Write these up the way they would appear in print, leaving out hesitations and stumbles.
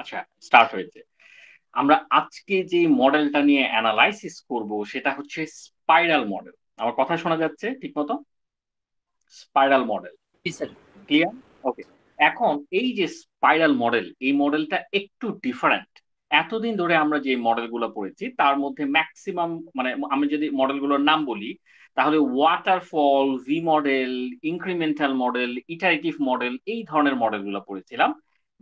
আচ্ছা, স্টার্ট হয়েছে। আমরা আজকে যে মডেলটা নিয়ে অ্যানালাইসিস করব সেটা হচ্ছে স্পাইরাল মডেল। আমার কথা শোনা যাচ্ছে ঠিকমতো? Spiral model. জি স্যার। ক্লিয়ার? ওকে। এখন এই যে স্পাইরাল মডেল, এই মডেলটা একটু ডিফারেন্ট। এতদিন ধরে আমরা যে মডেলগুলো পড়েছি তার মধ্যে ম্যাক্সিমাম মানে আমি যদি মডেলগুলোর নাম বলি তাহলে waterfall, V model, incremental model, iterative model এই ধরনের মডেলগুলো পড়েছিলাম।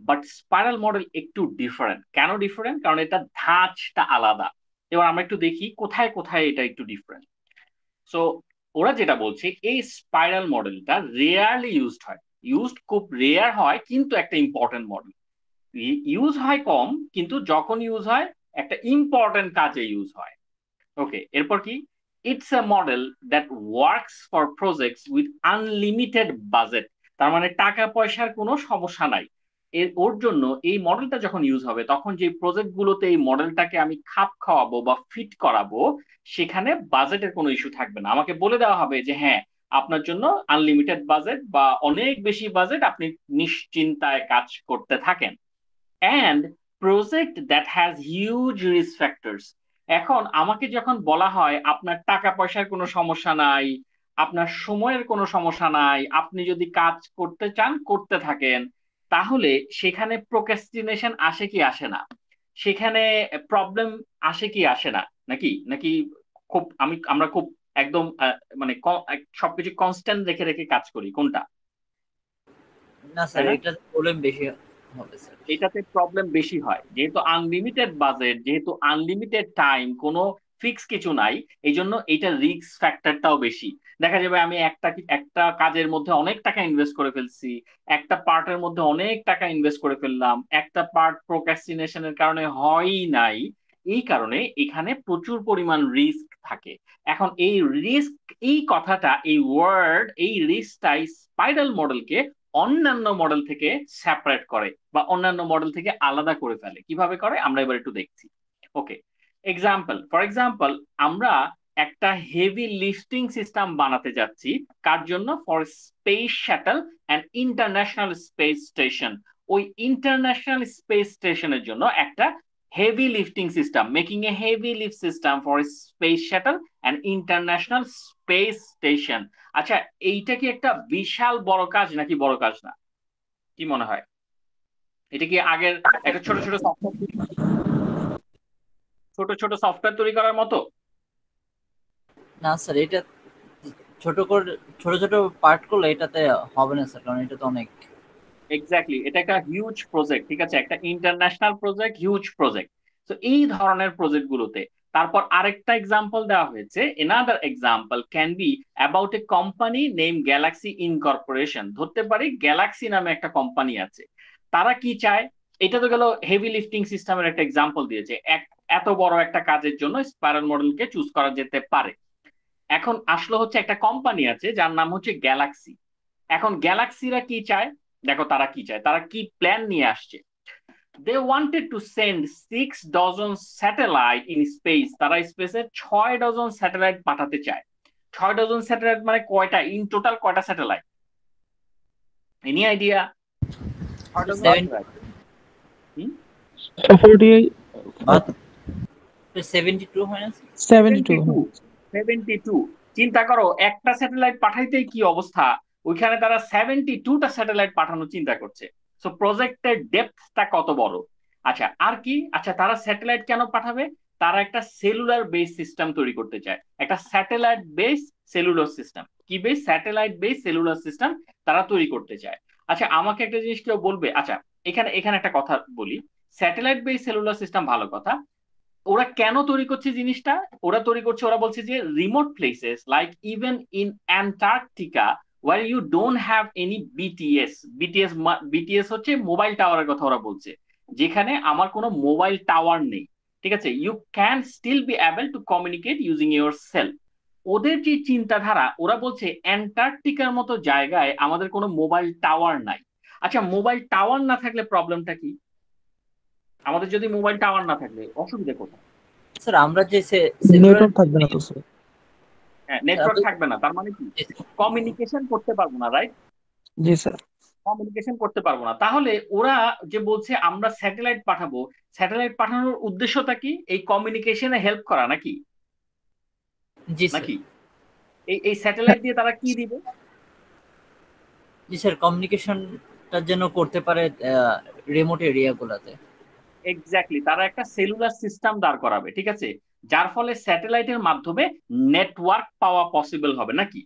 বাট স্পাইরাল মডেল একটু ডিফারেন্ট। কেন ডিফারেন্ট? কারণ এটা ধাঁচটা আলাদা। এবার আমরা একটু দেখি কোথায় কোথায় এটা একটু ডিফারেন্ট। সো ওরা যেটা বলছে এই স্পাইরাল মডেলটা রেয়ারলি ইউজড হয়। ইউজড খুব রেয়ার হয় কিন্তু একটা ইম্পর্টেন্ট মডেল। ইউজ হয় কম কিন্তু যখন ইউজ হয় একটা ইম্পর্টেন্ট কাজে ইউজ হয়। ওকে, এরপর কি? It's a model that works for projects with unlimited budget. তার মানে টাকা পয়সার কোনো সমস্যা নাই। ওর জন্য এই মডেলটা যখন ইউজ হবে তখন যে প্রজেক্ট গুলোতে এই মডেলটাকে আমি খাপ খাওয়াবো বা ফিট করাবো সেখানে বাজেটের কোনো ইস্যু থাকবে না। আমাকে বলে দেওয়া হবে যে হ্যাঁ, আপনার জন্য আনলিমিটেড বাজেট বা অনেক বেশি বাজেট, আপনি নিশ্চিন্তায় কাজ করতে থাকেন। And project that has huge risk factors. এখন আমাকে যখন বলা হয় আপনার টাকা পয়সার কোনো সমস্যা নাই, আপনার সময়ের কোনো সমস্যা নাই, আপনি যদি কাজ করতে চান করতে থাকেন, তাহলে সেখানে প্রোক্রাস্টিনেশন আসে কি আসে না? সেখানে প্রবলেম আসে কি আসে না? নাকি নাকি খুব আমরা খুব একদম মানে সবকিছু কনস্ট্যান্ট রেখে রেখে কাজ করি, কোনটা? না তাই স্যার, না? এটা প্রবলেম বেশি হবে স্যার। এটাতে প্রবলেম বেশি হয় যেহেতু আনলিমিটেড বাজেট, যেহেতু আনলিমিটেড টাইম, কোনো ফিক্স কিছু নাই। এই জন্য এটা রিস্ক ফ্যাক্টরটাও বেশি। দেখা যাবে আমি একটা একটা কাজের মধ্যে অনেক টাকা ইনভেস্ট করে ফেলছি, একটা পার্টের মধ্যে অনেক টাকা ইনভেস্ট করে ফেললাম, একটা পার্ট প্রোক্রাস্টিনেশনের কারণে হয়ই নাই। এই কারণে এখানে প্রচুর পরিমাণ রিস্ক থাকে। এখন এই রিস্ক, এই কথাটা, এই ওয়ার্ড, এই রিস্কটাই স্পাইরাল মডেলকে অন্যান্য মডেল থেকে সেপারেট করে বা অন্যান্য মডেল থেকে আলাদা করে ফেলে। কিভাবে করে আমরা এবার একটু দেখছি। ওকে, ফর এক্সাম্পল আমরা একটা হেভি লিফটিং সিস্টেম বানাতে যাচ্ছি। কার জন্য? For space shuttle and international space station. ওই ইন্টারন্যাশনাল স্পেস স্টেশনের জন্য একটা heavy lifting system, making a heavy lift system for space shuttle and international space station. আচ্ছা, এইটা কি একটা বিশাল বড় কাজ নাকি বড় কাজ না? কি মনে হয়? এটা কি আগের একটা ছোট ছোট সফটওয়্যার, ছোট ছোট সফটওয়্যার তৈরি করার মতো? না স্যার, এটা ছোট করে ছোট ছোট পার্ট করলে এটাতে হবে না স্যার, কারণ এটা তো অনেক। এক্স্যাক্টলি, এটা একটা হিউজ প্রজেক্ট, ঠিক আছে, একটা ইন্টারন্যাশনাল প্রজেক্ট, হিউজ প্রজেক্ট। তো এই ধরনের প্রজেক্ট গুলোতে তারপর আরেকটা এক্সাম্পল দেওয়া হয়েছে। Another example can be about a company name Galaxy incorporation. ধরতে পারি গ্যালাক্সি নামে একটা কোম্পানি আছে। তারা কি চায়? এটা তো গেল হেভি লিফটিং সিস্টেমের একটা এক্সাম্পল দিয়েছে। এত বড় একটা কাজের জন্য স্পাইরাল মডেলকে চুজ করা যেতে পারে। এখন আসলে হচ্ছে একটা কোম্পানি আছে যার নাম হচ্ছে গ্যালাক্সি। এখন গ্যালাক্সিরা কি চায়? দেখো তারা কি চায়, তারা কি প্ল্যান নিয়ে আসছে। They wanted to send 6 dozen satellite in space. তারা স্পেসে 6 ডজন স্যাটেলাইট পাঠাতে চায়। 6 ডজন স্যাটেলাইট মানে কয়টা? ইন টোটাল কয়টা satellite? Any idea? 6 dozen seven satellite. 48 72 হয় না স্যার? 72 72। 72। চিন্তা করো একটা স্যাটেলাইট পাঠাইতেই কি অবস্থা, ওইখানে তারা 72টা স্যাটেলাইট পাঠানোর চিন্তা করছে। সো প্রজেক্টের ডেপথটা কত বড়। আচ্ছা, আর কি? আচ্ছা, তারা স্যাটেলাইট কেন পাঠাবে? তারা একটা সেলুলার বেস সিস্টেম তৈরি করতে চায়, একটা স্যাটেলাইট বেস সেলুলার সিস্টেম। কি base? Satellite base cellular system তারা তৈরি করতে চায়। আচ্ছা, আমাকে একটা জিনিস কেউ বলবে, আচ্ছা এখানে এখানে একটা কথা বলি। স্যাটেলাইট বেস সেলুলার সিস্টেম ভালো কথা। ওরা কেন তৈরি করছে জিনিসটা? ওরা তৈরি করছে, ওরা বলছে যে remote places like even in Antarctica where you don't have any BTS. BTS হচ্ছে মোবাইল টাওয়ারের কথা ওরা বলছে। যেখানে আমার কোনো মোবাইল টাওয়ার নেই, ঠিক আছে, you can still be able to communicate using your cell. ওদের যে চিন্তাধারা, ওরা বলছে অ্যান্টার্কটিকার মতো জায়গায় আমাদের কোনো মোবাইল টাওয়ার নাই। আচ্ছা, মোবাইল টাওয়ার না থাকলে প্রবলেমটা কি? আমাদের যদি মোবাইল টাওয়ার না থাকলে অসুবিধা কোথায়? স্যার আমরা যে সেলুলার নেটওয়ার্ক থাকবে না তো স্যার। হ্যাঁ, নেটওয়ার্ক থাকবে না, তার মানে কি? কমিউনিকেশন করতে পারবো না, রাইট? জি স্যার। কমিউনিকেশন করতে পারবো না। তাহলে ওরা যে বলছে আমরা স্যাটেলাইট পাঠাবো, স্যাটেলাইট পাঠানোর উদ্দেশ্যটা কি? এই কমিউনিকেশনে হেল্প করা নাকি? জি স্যার। নাকি এই স্যাটেলাইট দিয়ে তারা কি দিবে? জি স্যার, কমিউনিকেশনটা যেন করতে পারে রিমোট এরিয়া গুলাতে। এক্স্যাক্টলি, তারা একটা সেলুলার সিস্টেম দাঁড় করাবে, ঠিক আছে, যার ফলে স্যাটেলাইটের মাধ্যমে নেটওয়ার্ক পাওয়া পসিবল হবে। নাকি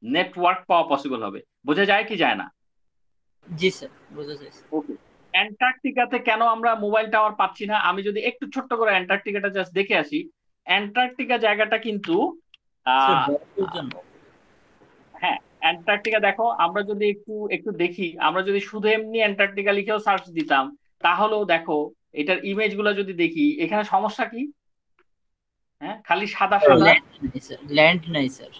নেটওয়ার্ক পাওয়া পসিবল হবে? বোঝা যায় কি যায় না? জি স্যার, বুঝতে চাইছি। ওকে। অ্যান্টার্কটিকাতে কেন আমরা মোবাইল টাওয়ার পাচ্ছি না? আমি যদি একটু ছোট্ট করে অ্যান্টার্কটিকাটা জাস্ট দেখে আসি। অ্যান্টার্কটিকা জায়গাটা কিন্তু স্যার আহ বরফের জন্য। হ্যাঁ, অ্যান্টার্কটিকা দেখো, আমরা যদি একটু একটু দেখি, আমরা যদি শুধু এমনি অ্যান্টার্কটিকা লিখেও সার্চ দিতাম, তাহলেও দেখো এটার ইমেজ গুলো যদি দেখি, এখানে সমস্যা কি? হ্যাঁ, খালি সাদা সাদা। ল্যান্ড নাই স্যার, ল্যান্ড নাই স্যার।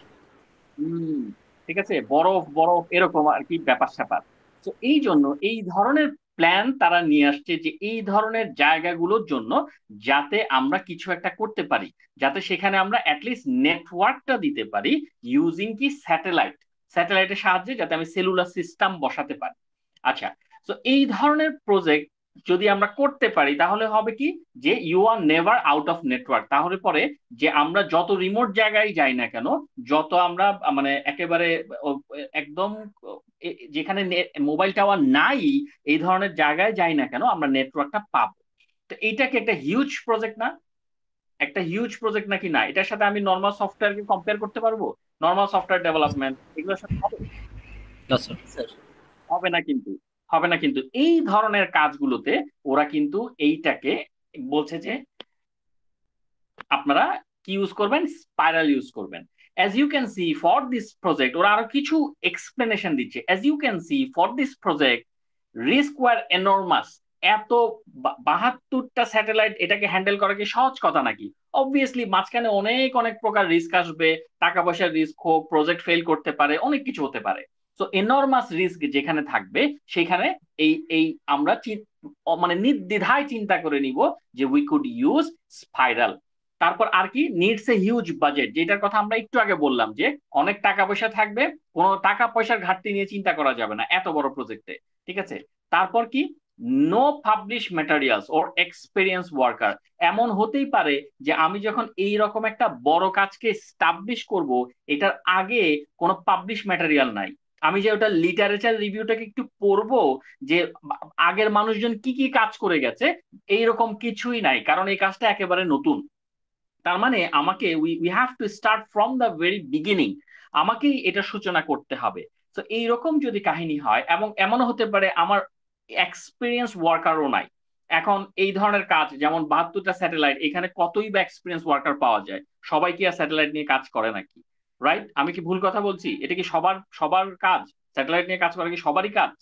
হম, ঠিক আছে, বরফ বরফ এরকম আর কি ব্যাপার স্যাপার। তো এই জন্য এই ধরনের প্ল্যান তারা নিয়ে আসছে, যে এই ধরনের জায়গাগুলোর জন্য যাতে আমরা কিছু একটা করতে পারি, যাতে সেখানে আমরা অ্যাটলিস্ট নেটওয়ার্কটা দিতে পারি, ইউজিং কি স্যাটেলাইট, স্যাটেলাইটের সাহায্যে যাতে আমি সেলুলার সিস্টেম বসাতে পারি। আচ্ছা, তো এই ধরনের প্রজেক্ট যদি আমরা করতে পারি, তাহলে হবে কি, যে you are never out of network. তাহলে পরে যে আমরা যত রিমোট জায়গায় যাই না কেন, যত আমরা মানে একেবারে একদম যেখানে মোবাইল টাওয়ার নাই, এই ধরনের জায়গায় যাই না কেন, আমরা নেটওয়ার্কটা পাবো। তো এইটা কি একটা হিউজ প্রজেক্ট না? একটা হিউজ প্রজেক্ট নাকি না? এটার সাথে আমি নর্মাল সফটওয়্যারকে কম্পেয়ার করতে পারবো? নর্মাল সফটওয়্যার ডেভেলপমেন্ট এগুলোর সাথে হবে? না স্যার। স্যার হবে না কিন্তু। হবে না কিন্তু। এই ধরনের কাজগুলোতে ওরা কিন্তু এইটাকে বলছে যে আপনারা কি ইউজ করবেন, স্পাইরাল ইউজ করবেন। As you can see for this project, ওরা আরো কিছু এক্সপ্লেনেশন দিচ্ছে। As you can see for this project risk were enormous. এত 72টা স্যাটেলাইট, এটাকে হ্যান্ডেল করা কি সহজ কথা নাকি? অবভিয়াসলি মাঝখানে অনেক অনেক প্রকার রিস্ক আসবে, টাকা পয়সার রিস্ক হোক, প্রজেক্ট ফেল করতে পারে, অনেক কিছু হতে পারে। তো এনর্মাস রিস্ক যেখানে থাকবে, সেখানে এই এই আমরা মানে নির্দ্বিধায় চিন্তা করে নিব যে উই কুড ইউজ স্পাইরাল। তারপর আর কি, নিডস এ হিউজ বাজেট, যেটার কথা আমরা একটু আগে বললাম, যে অনেক টাকা পয়সা থাকবে, কোনো টাকা পয়সার ঘাটতি নিয়ে চিন্তা করা যাবে না এত বড় প্রজেক্টে, ঠিক আছে। তারপর কি, নো পাবলিশ ম্যাটেরিয়ালস ওর এক্সপেরিয়েন্স ওয়ার্কার। এমন হতেই পারে যে আমি যখন এই রকম একটা বড় কাজকে স্টাবলিশ করব, এটার আগে কোনো পাবলিশ ম্যাটেরিয়াল নাই। আমি যে ওটা লিটারেচার রিভিউটাকে একটু পড়বো, যে আগের মানুষজন কি কি কাজ করে গেছে, এইরকম কিছুই নাই, কারণ এই কাজটা একেবারে নতুন। তার মানে আমাকে we have to start from the very beginning, আমাকেই এটা সূচনা করতে হবে। তো এইরকম যদি কাহিনী হয়, এবং এমনও হতে পারে আমার এক্সপিরিয়েন্স ওয়ার্কারও নাই। এখন এই ধরনের কাজ, যেমন 72টা স্যাটেলাইট, এখানে কতই বা এক্সপিরিয়েন্স ওয়ার্কার পাওয়া যায়? সবাই কি আর স্যাটেলাইট নিয়ে কাজ করে নাকি? রাইট? আমি কি ভুল কথা বলছি? এটা কি সবার সবার কাজ? স্যাটেলাইট নিয়ে কাজ করা কি সবারই কাজ?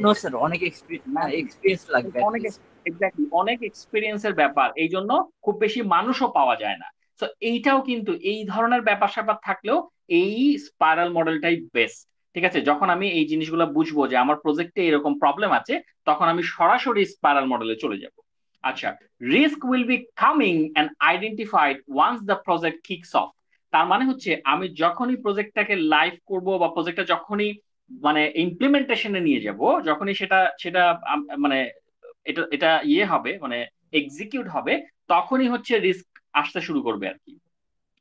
নো স্যার, অনেক এক্সপিরিয়েন্স লাগবে অনেক, অ্যাটলিস্ট। এক্স্যাক্টলি, অনেক এক্সপিরিয়েন্সের ব্যাপার, এই জন্য খুব বেশি মানুষও পাওয়া যায় না। তো এইটাও কিন্তু এই ধরনের ব্যাপার স্যাপার থাকলেও এই স্পাইরাল মডেলটাই বেস্ট। ঠিক আছে, যখন আমি এই জিনিসগুলো বুঝবো যে আমার প্রজেক্টে এরকম প্রবলেম আছে, তখন আমি সরাসরি স্পাইরাল মডেলে চলে যাব। আচ্ছা, risk will be coming and identified once the project kicks off. তার মানে হচ্ছে আমি যখনই প্রজেক্টটাকে লাইভ করব, বা প্রজেক্টটা যখনই মানে ইমপ্লিমেন্টেশনে নিয়ে যাব, যখনই সেটা সেটা মানে এটা এটা হবে, মানে এক্সিকিউট হবে, তখনই হচ্ছে রিস্ক আসতে শুরু করবে আর কি।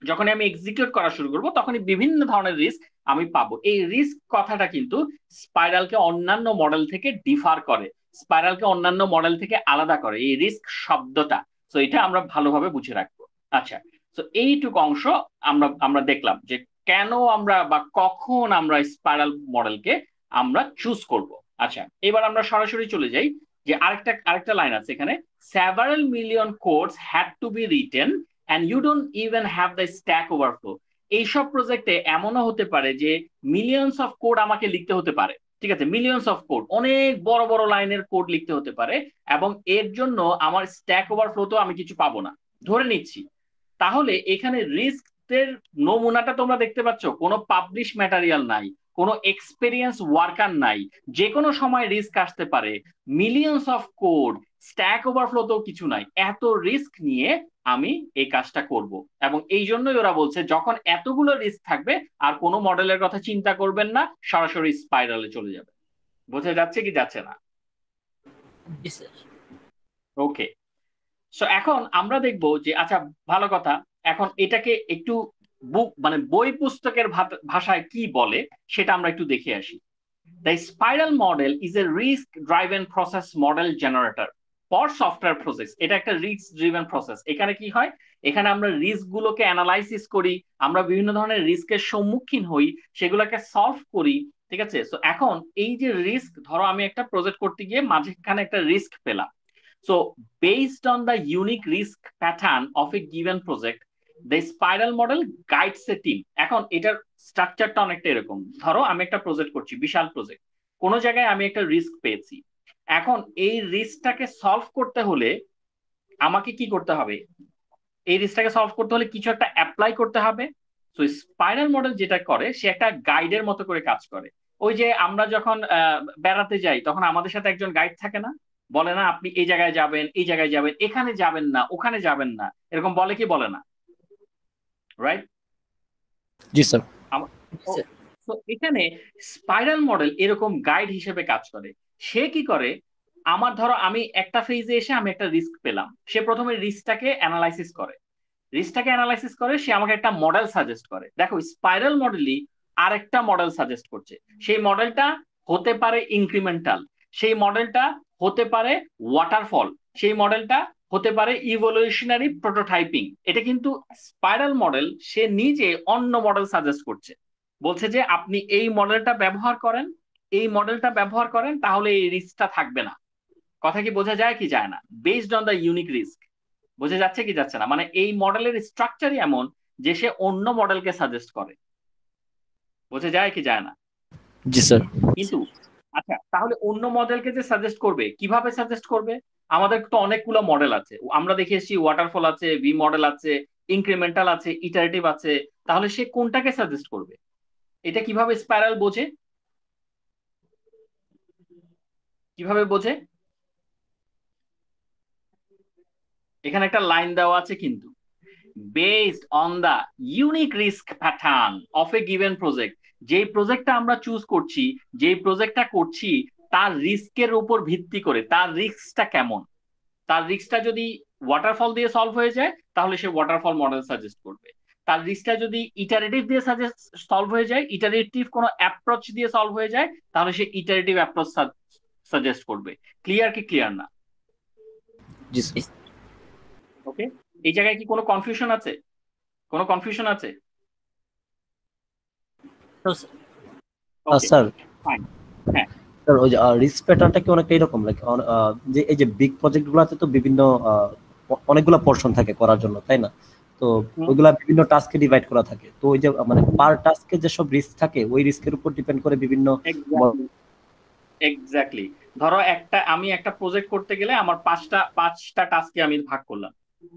যখনই আমি এক্সিকিউট করা শুরু করব, তখনই বিভিন্ন ধরনের রিস্ক আমি পাবো। এই রিস্ক কথাটা কিন্তু স্পাইরালকে অন্যান্য মডেল থেকে ডিফার করে, স্পাইরালকে অন্যান্য মডেল থেকে আলাদা করে এই রিস্ক শব্দটা। তো এটা আমরা ভালোভাবে বুঝে রাখবো। আচ্ছা, তো এইটুকু অংশ আমরা আমরা দেখলাম যে কেন আমরা বা কখন আমরা স্পাইরাল মডেলকে আমরা চুজ করব। আচ্ছা, এবার আমরা সরাসরি চলে যাই, যে আরেকটা আরেকটা লাইন আছে এখানে, several million codes had to be written and you don't even have the stack overflow। এইসব প্রজেক্টে এমনও হতে পারে যে মিলিয়নস অফ কোড আমাকে লিখতে হতে পারে, ঠিক আছে, মিলিয়নস অফ কোড, অনেক বড় বড় লাইনের কোড লিখতে হতে পারে, এবং এর জন্য আমার স্ট্যাক ওভারফ্লো তো আমি কিছু পাবো না, ধরে নিচ্ছি। তাহলে এখানে রিস্কের নমুনাটা তোমরা দেখতে পাচ্ছ, কোনো পাবলিশ ম্যাটেরিয়াল নাই, কোনো এক্সপেরিয়েন্স ওয়ার্কার নাই, যে কোনো সময় রিস্ক আসতে পারে, millions of code, stack overflow তো কিছু নাই, এত রিস্ক নিয়ে আমি এই কাজটা করব। এবং এই জন্যই ওরা বলছে যখন এতগুলো রিস্ক থাকবে, আর কোনো মডেলের কথা চিন্তা করবেন না, সরাসরি স্পাইরালে চলে যাবে। বোঝা যাচ্ছে কি যাচ্ছে না? জি স্যার। ওকে, সো এখন আমরা দেখব যে আচ্ছা, ভালো কথা, এখন এটাকে একটু বুক মানে বই পুস্তকের ভাষায় কি বলে সেটা আমরা একটু দেখে আসি। The spiral model is a risk-driven process model generator for software process. এটা একটা রিস্ক ড্রিভেন প্রসেস। এখানে কি হয়, এখানে আমরা রিস্ক গুলোকে অ্যানালাইসিস করি, আমরা বিভিন্ন ধরনের রিস্কের সম্মুখীন হই, সেগুলোকে সলভ করি। ঠিক আছে, সো এখন এই যে রিস্ক, ধরো আমি একটা প্রজেক্ট করতে গিয়ে মাঝখানে একটা রিস্ক পেলাম। So based on the unique risk pattern of a given project, the spiral model guides A team. এখন এটার স্ট্রাকচারটা অনেকটা এরকম, ধরো আমি একটা প্রজেক্ট করছি, বিশাল প্রজেক্ট, কোন জায়গায় আমি একটা রিস্ক পেয়েছি। এখন এই রিস্কটাকে সলভ করতে হলে আমাকে কি করতে হবে, এই রিস্কটাকে সলভ করতে হলে কিছু একটা অ্যাপ্লাই করতে হবে। তো স্পাইরাল মডেল যেটা করে, সে একটা গাইডের মতো করে কাজ করে। ওই যে আমরা যখন বেড়াতে যাই তখন আমাদের সাথে একজন গাইড থাকে না, বলে না আপনি এই জায়গায় যাবেন, এই জায়গায় যাবেন, এখানে যাবেন না, ওখানে যাবেন না, এরকম বলে কি বলে না, রাইট? জি স্যার। তো এখানে স্পাইরাল মডেল এরকম গাইড হিসেবে কাজ করে। সে কি করে, আমার ধরো আমি একটা ফেজে এসে আমি একটা রিস্ক পেলাম, সে প্রথমে রিস্কটাকে অ্যানালাইসিস করে, সে আমাকে একটা মডেল সাজেস্ট করে। দেখো স্পাইরাল মডেলই আরেকটা মডেল সাজেস্ট করছে। সেই মডেলটা হতে পারে ইনক্রিমেন্টাল, সেই মডেলটা হতে পারে ওয়াটারফল, সেই মডেলটা হতে পারে ইভলিউশনারি প্রোটোটাইপিং। এটা কিন্তু স্পাইরাল মডেল সে নিজে অন্য মডেল সাজেস্ট করছে, বলছে যে আপনি এই মডেলটা ব্যবহার করেন, তাহলে এই রিস্কটা থাকবে না। কথা কি বোঝা যায় কি যায় না? Based on the unique risk. বোঝা যাচ্ছে কি যাচ্ছে না? মানে এই মডেলের স্ট্রাকচারই এমন যে সে অন্য মডেলকে সাজেস্ট করে। বোঝা যায় কি যায় না? জি স্যার। কিন্তু আচ্ছা, তাহলে অন্য মডেলকে যে সাজেস্ট করবে, কিভাবে সাজেস্ট করবে? আমাদের তো অনেকগুলো মডেল আছে, আমরা দেখে এসেছি ওয়াটারফল আছে, ভি মডেল আছে, ইনক্রিমেন্টাল আছে, ইটারেটিভ আছে। তাহলে সে কোনটাকে সাজেস্ট করবে? এটা কিভাবে স্পাইরাল বোঝে, কিভাবে বোঝে? এখানে একটা লাইন দেওয়া আছে কিন্তু, based on the unique risk pattern of a given project. যে প্রজেক্টটা আমরা চুজ করছি, যে প্রজেক্টটা করছি, তার রিস্কের উপর ভিত্তি করে তার রিস্কটা কেমন। তার রিস্কটা যদি ওয়াটারফল দিয়ে সলভ হয়ে যায় তাহলে সে ওয়াটারফল মডেল সাজেস্ট করবে। তার রিস্কটা যদি ইটারেটিভ দিয়ে সলভ হয়ে যায়, ইটারেটিভ কোনো অ্যাপ্রোচ দিয়ে সলভ হয়ে যায়, তাহলে সে ইটারেটিভ অ্যাপ্রোচ সাজেস্ট করবে। ক্লিয়ার কি ক্লিয়ার না? জি স্যার। ওকে, এই জায়গায় কি কোনো কনফিউশন আছে? কোনো কনফিউশন আছে? Sir fine. হ্যাঁ স্যার, ওই যে রিস্ক প্যাটার্নটা কি অনেকটা এরকম, লাইক যে এই যে বিগ প্রজেক্ট গুলাতে তো বিভিন্ন অনেকগুলা পোর্শন থাকে করার জন্য, তাই না? তো ওইগুলা বিভিন্ন টাস্কে ডিভাইড করা থাকে। তো ওই যে মানে পার টাস্কে যে সব রিস্ক থাকে, ওই রিস্কের উপর ডিপেন্ড করে বিভিন্ন। এক্স্যাক্টলি। ধরো আমি একটা প্রজেক্ট করতে গেলে আমার পাঁচটা টাস্কে আমি ভাগ করলাম,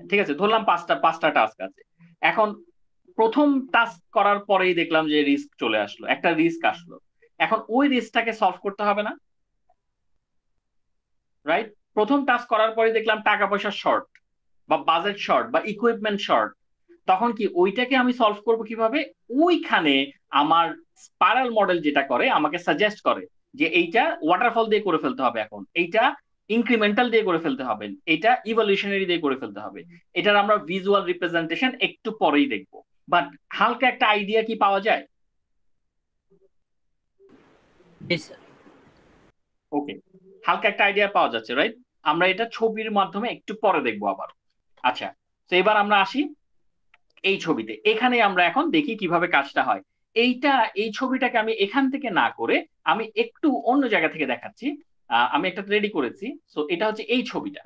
ঠিক আছে, ধরলাম পাঁচটা টাস্ক আছে। এখন প্রথম টাস্ক করার পরেই দেখলাম যে রিস্ক চলে আসলো, একটা রিস্ক আসলো। এখন ওই রিস্কটাকে সলভ করতে হবে না, রাইট? প্রথম টাস্ক করার পরে দেখলাম টাকা পয়সা শর্ট, বা বাজেট শর্ট, বা ইকুইপমেন্ট শর্ট। তখন কি ওইটাকে আমি সলভ করব কিভাবে? ওইখানে আমার স্পাইরাল মডেল যেটা করে, আমাকে সাজেস্ট করে যে এইটা ওয়াটারফল দিয়ে করে ফেলতে হবে, এখন এইটা ইনক্রিমেন্টাল দিয়ে করে ফেলতে হবে, এটা ইভলিউশনারি দিয়ে করে ফেলতে হবে। এটার আমরা ভিজুয়াল রিপ্রেজেন্টেশন একটু পরেই দেখবো, বাট হালকা একটা আইডিয়া কি পাওয়া যায়? ওকে, হালকা একটা আইডিয়া পাওয়া যাচ্ছে, রাইট? আমরা এটা ছবির মাধ্যমে একটু পরে দেখবো আবার। আচ্ছা, তো এবার আমরা আসি এই ছবিতে। এখানে আমরা এখন দেখি কিভাবে কাজটা হয়। এই ছবিটাকে আমি এখান থেকে না করে আমি একটু অন্য জায়গা থেকে দেখাচ্ছি। আমি একটা রেডি করেছি। সো এটা হচ্ছে এই ছবিটা।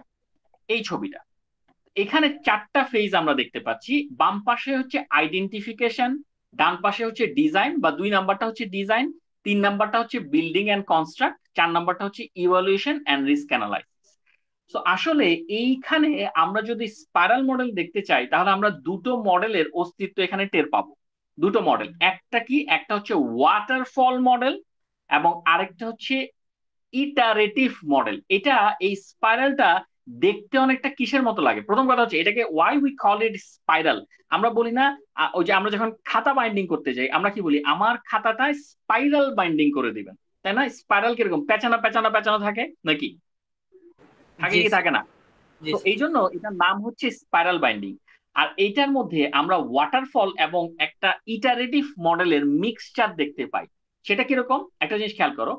এখানে চারটা ফেজ আমরা দেখতে পাচ্ছি। বাম পাশে হচ্ছে আইডেন্টিফিকেশন, ডান পাশে হচ্ছে ডিজাইন, বা 2 নাম্বারটা হচ্ছে ডিজাইন, 3 নাম্বারটা হচ্ছে বিল্ডিং এন্ড কনস্ট্রাক্ট, 4 নাম্বারটা হচ্ছে ইভালুয়েশন এন্ড রিস্ক অ্যানালাইসিস। তো আসলে এইখানে আমরা যদি স্পাইরাল মডেল দেখতে চাই, তাহলে আমরা দুটো মডেলের অস্তিত্ব এখানে টের পাবো। দুটো মডেল, একটা হচ্ছে ওয়াটারফল মডেল, এবং আরেকটা হচ্ছে ইটারেটিভ মডেল। এই স্পাইরালটা দেখতে অনেকটা কিসের মতো লাগে? প্রথম কথা হচ্ছে এটাকে why we call it spiral. আমরা বলি না, ওই যে আমরা যখন খাতা বাইন্ডিং করতে যাই আমরা কি বলি, আমার খাতাটা স্পাইরাল বাইন্ডিং করে দিবেন, তাই না? স্পাইরাল কিরকম পেঁচানো পেঁচানো পেঁচানো থাকে নাকি, থাকে জি কি স্যার, থাকে না? জি তো স্যার। এই জন্য এটার নাম হচ্ছে স্পাইরাল বাইন্ডিং। আর এইটার মধ্যে আমরা ওয়াটারফল এবং একটা ইটারেটিভ মডেলের মিক্সচার দেখতে পাই। সেটা কিরকম একটা জিনিস খেয়াল করো,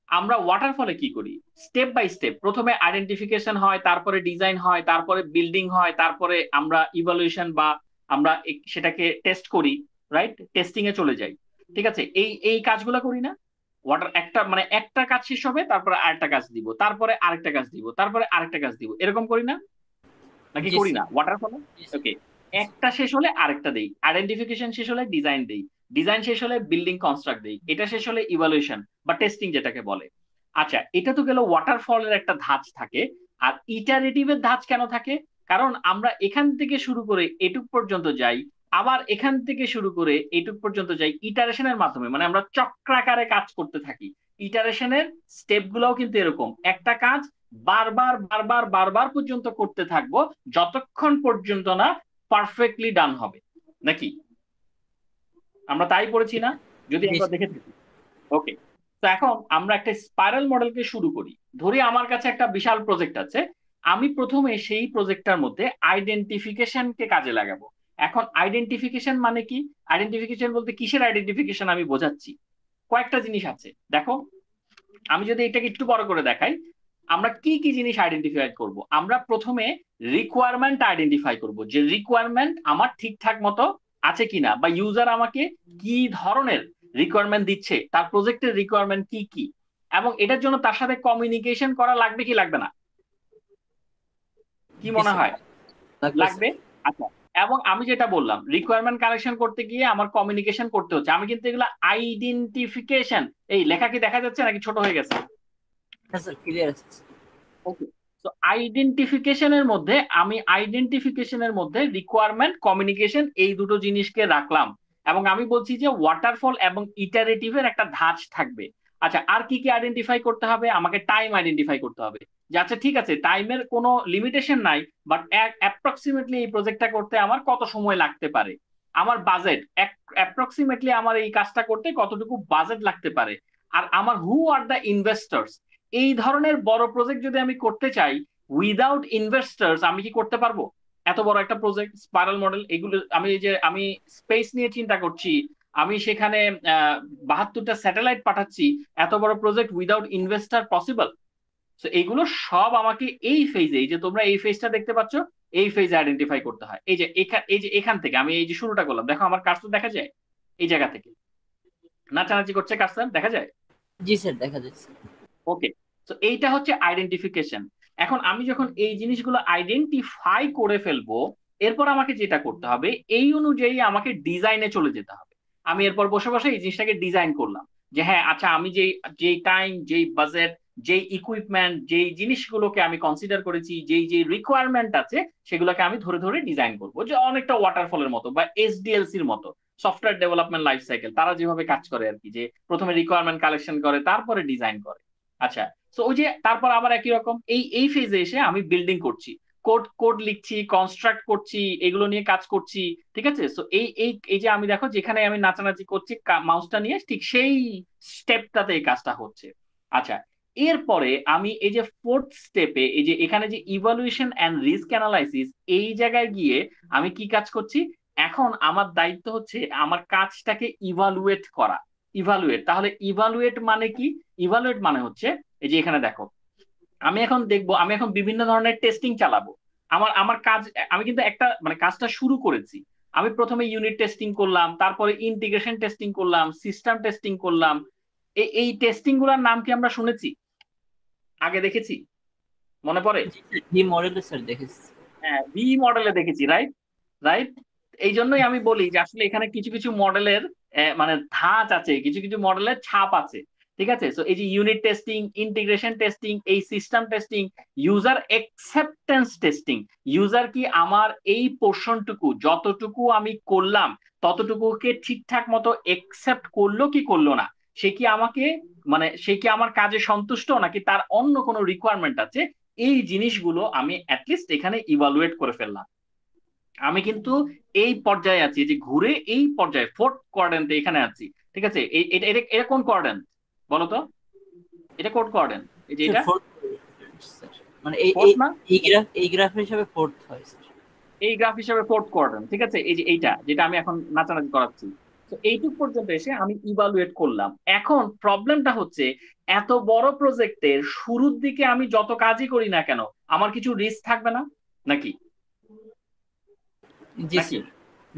আমরা ওয়াটারফলে কি করি, স্টেপ বাই স্টেপ প্রথমে আইডেন্টিফিকেশন হয়, তারপরে ডিজাইন হয়, তারপরে বিল্ডিং হয়, তারপরে আমরা ইভালুয়েশন বা আমরা সেটাকে টেস্ট করি, রাইট, টেস্টিং এ চলে যাই। ঠিক আছে, এই এই কাজগুলো করি না? ওয়াটার একটা মানে একটা কাজ শেষ হবে, তারপরে আরেকটা কাজ দিব, তারপরে আরেকটা কাজ দিব, তারপরে আরেকটা কাজ দিব, এরকম করি না নাকি জি করি না স্যার, ওয়াটারফলে? জি স্যার, ওকে, জি স্যার। একটা শেষ হলে আরেকটা দেই, আইডেন্টিফিকেশন শেষ হলে ডিজাইন দেই, ডিজাইন শেষ হলে বিল্ডিং কনস্ট্রাক্ট দেই, এটা শেষ হলে ইভালুয়েশন বা টেস্টিং যেটাকে বলে। আচ্ছা, এটা তো গেল ওয়াটারফলের একটা ধাঁচ থাকে। আর ইটারেটিভের ধাঁচ কেন থাকে? কারণ আমরা এখান থেকে শুরু করে এটুক পর্যন্ত যাই, আবার এখান থেকে শুরু করে এটুক পর্যন্ত যাই ইটারেশনের মাধ্যমে, মানে আমরা চক্রাকারে কাজ করতে থাকি। ইটারেশনের স্টেপ গুলোও কিন্তু এরকম, একটা কাজ বারবার বারবার বারবার পর্যন্ত করতে থাকবো যতক্ষণ পর্যন্ত না পারফেক্টলি ডান হবে, নাকি? আমরা তাই পড়েছি না, যদি জি একবার স্যার। দেখে থাকি। ওকে, তো এখন আমরা একটা স্পাইরাল মডেলকে শুরু করি। ধরি আমার কাছে একটা বিশাল প্রজেক্ট আছে, আমি প্রথমে সেই প্রজেক্টটার মধ্যে আইডেন্টিফিকেশনকে কাজে লাগাবো। এখন আইডেন্টিফিকেশন মানে কি? আইডেন্টিফিকেশন বলতে কিসের আইডেন্টিফিকেশন আমি বোঝাচ্ছি? কয়েকটা জিনিস আছে, দেখো। আমি যদি এটাকে একটু বড় করে দেখাই, আমরা কি কি জিনিস আইডেন্টিফাই করব? আমরা প্রথমে রিকোয়ারমেন্ট আইডেন্টিফাই করব, যে রিকোয়ারমেন্ট আমার ঠিকঠাক মতো আছে কিনা, বা ইউজার আমাকে কি ধরনের রিকোয়ারমেন্ট দিচ্ছে, তার প্রজেক্টের রিকোয়ারমেন্ট কি কি, এবং এটার জন্য তার সাথে কমিউনিকেশন করা লাগবে কি লাগবে না, কি জি মনে স্যার, হয়? লাগবে স্যার। লাগবে। আচ্ছা, এবং আমি যেটা বললাম রিকোয়ারমেন্ট কালেকশন করতে গিয়ে আমার কমিউনিকেশন করতে হচ্ছে, আমি কিন্তু এগুলো আইডেন্টিফিকেশন, এই লেখা কি দেখা যাচ্ছে নাকি ছোট হয়ে গেছে? হ্যাঁ স্যার, ক্লিয়ার আছে স্যার। ওকে, তো আইডেন্টিফিকেশনের মধ্যে রিকোয়ারমেন্ট কমিউনিকেশন এই দুটো জিনিসকে রাখলাম, এবং আমি বলছি যে ওয়াটারফল এবং ইটারেটিভের একটা ধাঁচ থাকবে। আচ্ছা, আর কি কি আইডেন্টিফাই করতে হবে? আমাকে টাইম আইডেন্টিফাই করতে হবে, যে আচ্ছা ঠিক আছে, টাইমের কোনো লিমিটেশন নাই, বাট অ্যাপ্রক্সিমেটলি এই প্রজেক্টটা করতে আমার কত সময় লাগতে পারে, আমার বাজেট অ্যাপ্রক্সিমেটলি আমার এই কাজটা করতে কতটুকু বাজেট লাগতে পারে, আর আমার হু আর দ্য ইনভেস্টরস। এই ধরনের বড় প্রজেক্ট যদি আমি করতে চাই, উইদাউট ইনভেস্টার্স আমি কি করতে পারবো? এত বড় একটা প্রজেক্ট স্পাইরাল মডেল, এগুলো আমি এই যে আমি স্পেস নিয়ে চিন্তা করছি, আমি সেখানে 72টা স্যাটেলাইট পাঠাচ্ছি, এত বড় প্রজেক্ট উইদাউট ইনভেস্টার পসিবল? তো এইগুলো সব আমাকে এই ফেজে, এই যে তোমরা এই ফেজটা দেখতে পাচ্ছ, এই ফেজে আইডেন্টিফাই করতে হয়। এই যে এখান থেকে আমি এই যে শুরুটা করলাম, দেখো আমার কার্সর দেখা যায় এই জায়গা থেকে নাচানাচি করছে, কার্সর দেখা যায়। জি স্যার, দেখা যাচ্ছে। ওকে, তো এইটা হচ্ছে আইডেন্টিফিকেশন। এখন আমি যখন এই জিনিসগুলো আইডেন্টিফাই করে ফেলবো, এরপর আমাকে যেটা করতে হবে, এই অনুযায়ী আমাকে ডিজাইনে চলে যেতে হবে। আমি এরপর বসে বসে এই জিনিসটাকে ডিজাইন করলাম, যে হ্যাঁ আচ্ছা, আমি যেই টাইম, যেই বাজেট, যেই ইকুইপমেন্ট, যেই জিনিসগুলোকে আমি কনসিডার করেছি, যেই যেই রিকোয়ারমেন্ট আছে, সেগুলোকে আমি ধরে ধরে ডিজাইন করবো, যে অনেকটা ওয়াটারফলের মতো বা এসডিএলসির মতো, সফটওয়্যার ডেভেলপমেন্ট লাইফ সাইকেল, তারা যেভাবে কাজ করে আর কি, যে প্রথমে রিকোয়ারমেন্ট কালেকশন করে তারপরে ডিজাইন করে। আচ্ছা, তো ওই যে তারপর আবার একই রকম এই ফেজে এসে আমি বিল্ডিং করছি, কোড কোড লিখছি, কনস্ট্রাক্ট করছি, এগুলো নিয়ে কাজ করছি। ঠিক আছে, তো এই এই এই যে আমি দেখো যেখানে আমি নাচানাচি করছি মাউসটা নিয়ে, ঠিক সেই স্টেপটাতে এই কাজটা হচ্ছে। আচ্ছা, এরপরে আমি এই যে ফোর্থ স্টেপে, এই যে এখানে যে ইভালুয়েশন এন্ড রিস্ক অ্যানালাইসিস, এই জায়গায় গিয়ে আমি কি কাজ করছি? এখন আমার দায়িত্ব হচ্ছে আমার কাজটাকে ইভালুয়েট করা। ইভালুয়েট, তাহলে ইভালুয়েট মানে কি? ইভালুয়েট মানে হচ্ছে এই যে এখানে দেখো, আমি এখন দেখবো, আমি এখন বিভিন্ন ধরনের টেস্টিং চালাবো। আমার আমার কাজ, আমি কিন্তু একটা মানে কাজটা শুরু করেছি। আমি প্রথমে ইউনিট টেস্টিং করলাম, তারপরে ইন্টিগ্রেশন টেস্টিং করলাম, সিস্টেম টেস্টিং করলাম। এই টেস্টিং গুলার নাম কি আমরা শুনেছি, আগে দেখেছি, মনে পড়ে? জি স্যার, ভি মডেলে স্যার দেখেছি। হ্যাঁ, ভি মডেলে দেখেছি, রাইট, রাইট। এই জন্যই আমি বলি যে আসলে এখানে কিছু কিছু মডেলের মানে ধাঁচ আছে, কিছু কিছু মডেলের ছাপ আছে। ঠিক আছে, তো এই যে ইউনিট টেস্টিং, ইন্টিগ্রেশন টেস্টিং, এই system testing, user acceptance testing, user কি আমার এই পোর্শনটুকু যতটুকু আমি করলাম ততটুকুকে ঠিকঠাক মতো অ্যাকসেপ্ট করলো কি করলো না, সে কি আমাকে মানে সে কি আমার কাজে সন্তুষ্ট, নাকি তার অন্য কোনো রিকোয়ারমেন্ট আছে, এই জিনিসগুলো আমি অ্যাটলিস্ট এখানে ইভালুয়েট করে ফেললাম। আমি কিন্তু এই পর্যায়ে আছি, যে ঘুরে এই পর্যায়ে ফোর্থ কোয়াড্রেন্টে এখানে আছি। ঠিক আছে, এটা এটা এটা কোন কোয়াড্রেন্ট বলো তো? এটা কোড কোয়ার্ডেন্ট, এই যে এটা মানে ফোর্থ না, এই গ্রাফ হিসাবে ফোর্থ হয় স্যার। এই গ্রাফ হিসাবে ফোর্থ কোয়ার্ড্রান্ট, ঠিক আছে। এই যে এইটা যেটা আমি এখন নাচানাচি করাচ্ছি, তো এইটুক পর্যন্ত এসে আমি ইভালুয়েট করলাম। এখন প্রবলেমটা হচ্ছে এত বড় প্রজেক্টের শুরুর দিকে আমি যত কাজই করি না কেন আমার কিছু রিস্ক থাকবে না নাকি? জি নাকি স্যার,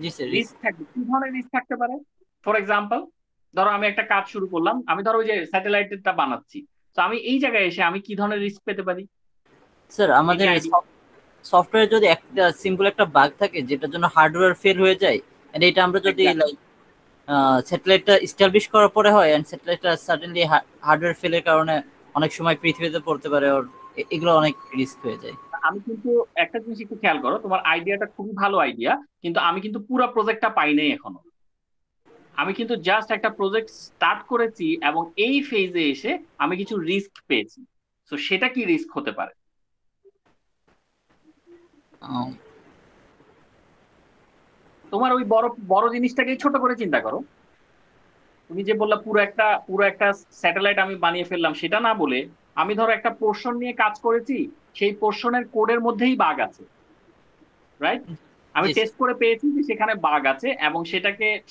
জি স্যার। রিস্ক থাকবে, কি ধরনের রিস্ক থাকতে পারে? ফর এক্সাম্পল ধরো আমি একটা কাজ শুরু করলাম, আমি ধরো ওই যে স্যাটেলাইটটা বানাচ্ছি, তো আমি এই জায়গায় এসে আমি কি ধরনের রিস্ক পেতে পারি? স্যার আমাদের সফটওয়্যারে যদি একটা সিম্পল একটা বাগ থাকে যেটার জন্য হার্ডওয়্যার ফেল হয়ে যায়, এন্ড এটা আমরা যদি লাইক স্যাটেলাইটটা এস্টাবলিশ করার পরে হয়, এন্ড স্যাটেলাইটটা সাডেনলি হার্ডওয়্যার ফেলের কারণে অনেক সময় পৃথিবীতে পড়তে পারে, ওর এগুলো অনেক রিস্ক হয়ে যায়। আমি কিন্তু একটা জিনিস একটু খেয়াল করো, তোমার আইডিয়াটা খুবই ভালো আইডিয়া, কিন্তু আমি কিন্তু পুরো প্রজেক্টটা পাই নাই এখনো। আমি কিন্তু জাস্ট একটা প্রজেক্ট স্টার্ট করেছি এবং এই ফেজে এসে আমি কিছু রিস্ক পেয়েছি। তো সেটা কি রিস্ক হতে পারে? তোমার ওই বড় বড় জিনিসটাকে ছোট করে চিন্তা করো। তুমি যে বললা পুরো একটা স্যাটেলাইট আমি বানিয়ে ফেললাম, সেটা না বলে আমি ধরো একটা পোর্শন নিয়ে কাজ করেছি, সেই পোর্শনের কোডের মধ্যেই বাগ আছে, রাইট? আমি টেস্ট করে পেয়েছি যে সেখানে বাগ আছে এবং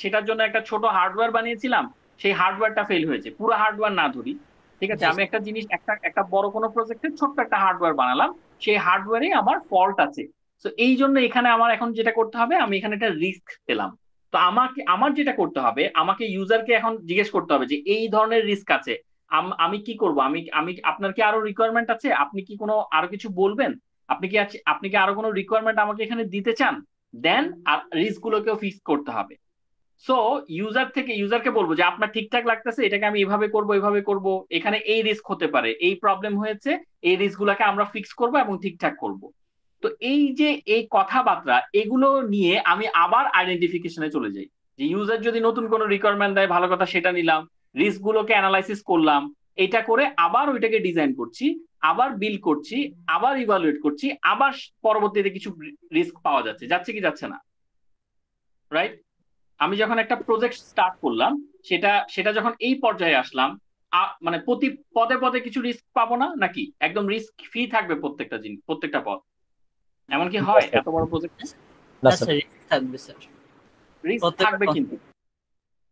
সেটার জন্য একটা ছোট হার্ডওয়্যার বানিয়েছিলাম, সেই হার্ডওয়্যারটা ফেল হয়েছে। পুরো হার্ডওয়্যার না ধরি, ঠিক আছে, আমি একটা জিনিস একটা বড় কোনো প্রজেক্টে ছোট্ট একটা হার্ডওয়্যার বানালাম, সেই হার্ডওয়্যারে আমার ফল্ট আছে। তো এই জন্য এখানে আমার এখন যেটা করতে হবে, আমি এখানে একটা রিস্ক পেলাম। তো আমার যেটা করতে হবে, আমাকে ইউজারকে এখন জিজ্ঞেস করতে হবে যে এই ধরনের রিস্ক আছে, আমি কি করব? আমি আমি আপনার কি আরো রিকোয়ারমেন্ট আছে? আপনি কি কোনো আরো কিছু বলবেন? আপনি কি আরো কোনো রিকোয়ারমেন্ট আমাকে এখানে দিতে চান? দেন আর রিস্ক গুলোকেও ফিক্স করতে হবে। সো ইউজারকে বলবো যে আপনার ঠিকঠাক লাগতেছে, এটাকে আমি এইভাবে করব, এখানে এই রিস্ক হতে পারে, এই প্রবলেম হয়েছে, এই রিস্ক গুলাকে আমরা ফিক্স করব এবং ঠিকঠাক করব। তো এই যে এই কথাবার্তা, এগুলো নিয়ে আমি আবার আইডেন্টিফিকেশনে চলে যাই। যে ইউজার যদি নতুন কোনো রিকোয়ারমেন্ট দেয়, ভালো কথা, সেটা নিলাম, রিস্ক গুলোকে অ্যানালাইসিস করলাম, এটা করে আবার ওইটাকে ডিজাইন করছি, আবার বিল করছি, আবার ইভালুয়েট করছি, আবার পরবর্তীতে কিছু রিস্ক পাওয়া যাচ্ছে কি যাচ্ছে না, রাইট? আমি যখন একটা প্রজেক্ট স্টার্ট করলাম, সেটা সেটা যখন এই পর্যায়ে আসলাম, মানে প্রতি পদে পদে কিছু রিস্ক পাবো না নাকি? একদম রিস্ক ফ্রি থাকবে প্রত্যেকটা জিনিস, প্রত্যেকটা পদ। এমন কি হয় এত বড় প্রজেক্ট? না স্যার, রিস্ক থাকবে স্যার, রিস্ক থাকবে, কিন্তু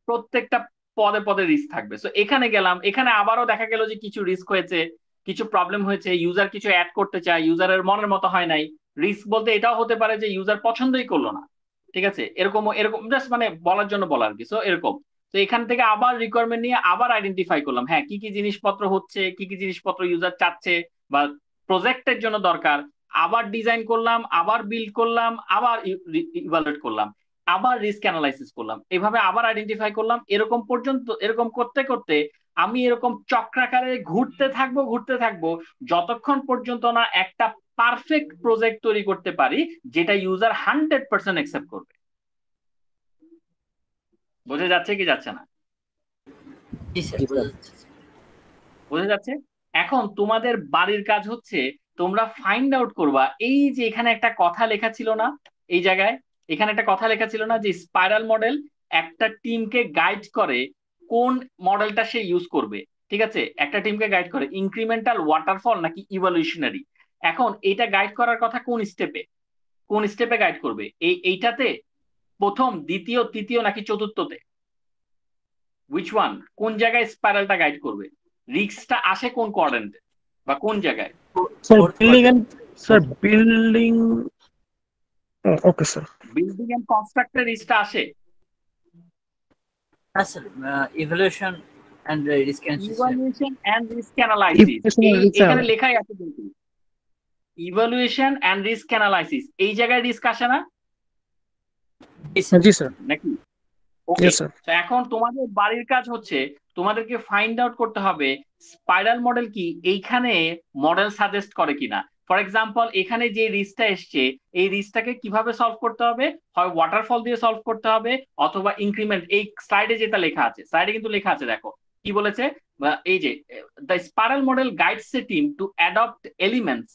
প্রত্যেকটা পদে পদে রিস্ক থাকবে। সো এখানে গেলাম, এখানে আবারও দেখা গেল যে কিছু রিস্ক হয়েছে, কিছু প্রবলেম হয়েছে, ইউজার কিছু অ্যাড করতে চায়, ইউজারের মনের মতো হয় নাই। রিস্ক বলতে এটাও হতে পারে যে ইউজার পছন্দই করলো না, ঠিক আছে, এরকম এরকম জাস্ট মানে বলার জন্য বলা আর কি। সো এরকম, তো এখান থেকে আবার রিকোয়ারমেন্ট নিয়ে আবার আইডেন্টিফাই করলাম, হ্যাঁ কি কি জিনিসপত্র হচ্ছে, কি কি জিনিসপত্র ইউজার চাচ্ছে বা প্রজেক্টের জন্য দরকার, আবার ডিজাইন করলাম, আবার বিল্ড করলাম, আবার ইভালুয়েট করলাম, আবার রিস্ক অ্যানালাইসিস করলাম, এইভাবে আবার আইডেন্টিফাই করলাম। এরকম পর্যন্ত, এরকম করতে করতে আমি এরকম চক্রাকারে ঘুরতে থাকবো যতক্ষণ পর্যন্ত না একটা পারফেক্ট প্রজেক্ট তৈরি করতে পারি যেটা ইউজার 100% অ্যাকসেপ্ট করবে। বোঝা যাচ্ছে কি যাচ্ছে না? বোঝা যাচ্ছে। এখন তোমাদের বাড়ির কাজ হচ্ছে তোমরা ফাইন্ড আউট করবা, এই যে এখানে একটা কথা লেখা ছিল না, এই জায়গায় এখানে একটা কথা লেখা ছিল না যে স্পাইরাল মডেল একটা টিমকে গাইড করে কোন মডেলটা সে ইউজ করবে, ঠিক আছে, একটা টিমকে গাইড করে ইনক্রিমেন্টাল, ওয়াটারফল নাকি ইভলিউশনারি। এখন এটা গাইড করার কথা কোন স্টেপে গাইড করবে? এইটাতে, প্রথম, দ্বিতীয়, তৃতীয় নাকি চতুর্থতে? Which one? কোন জায়গায় স্পাইরালটা গাইড করবে? রিস্কটা আসে কোন কোয়াড্রেন্টে বা কোন জায়গায়? Building okay sir, building and constructor রিস্কটা আসে। Sir evaluation and risk analysis এখানে লেখাই আছে, কিন্তু ইভালুয়েশন এন্ড রিস্ক অ্যানালাইসিস এই জায়গায় রিস্ক আসে না জি স্যার নাকি? ওকে, তো এখন তোমাদের বাড়ির কাজ হচ্ছে তোমাদেরকে ফাইন্ড আউট করতে হবে স্পাইরাল মডেল কি এইখানে মডেল সাজেস্ট করে কিনা। ফর এক্সাম্পল, এখানে যে রিস্কটা এসছে, এই রিস্কটাকে কিভাবে সলভ করতে হবে? হয় ওয়াটারফল দিয়ে সলভ করতে হবে, অথবা ইনক্রিমেন্ট। এই স্লাইডে যেটা লেখা আছে, স্লাইডে কিন্তু লেখা আছে, দেখো কি বলেছে, এই যে the spiral model guides A team two adopt elements.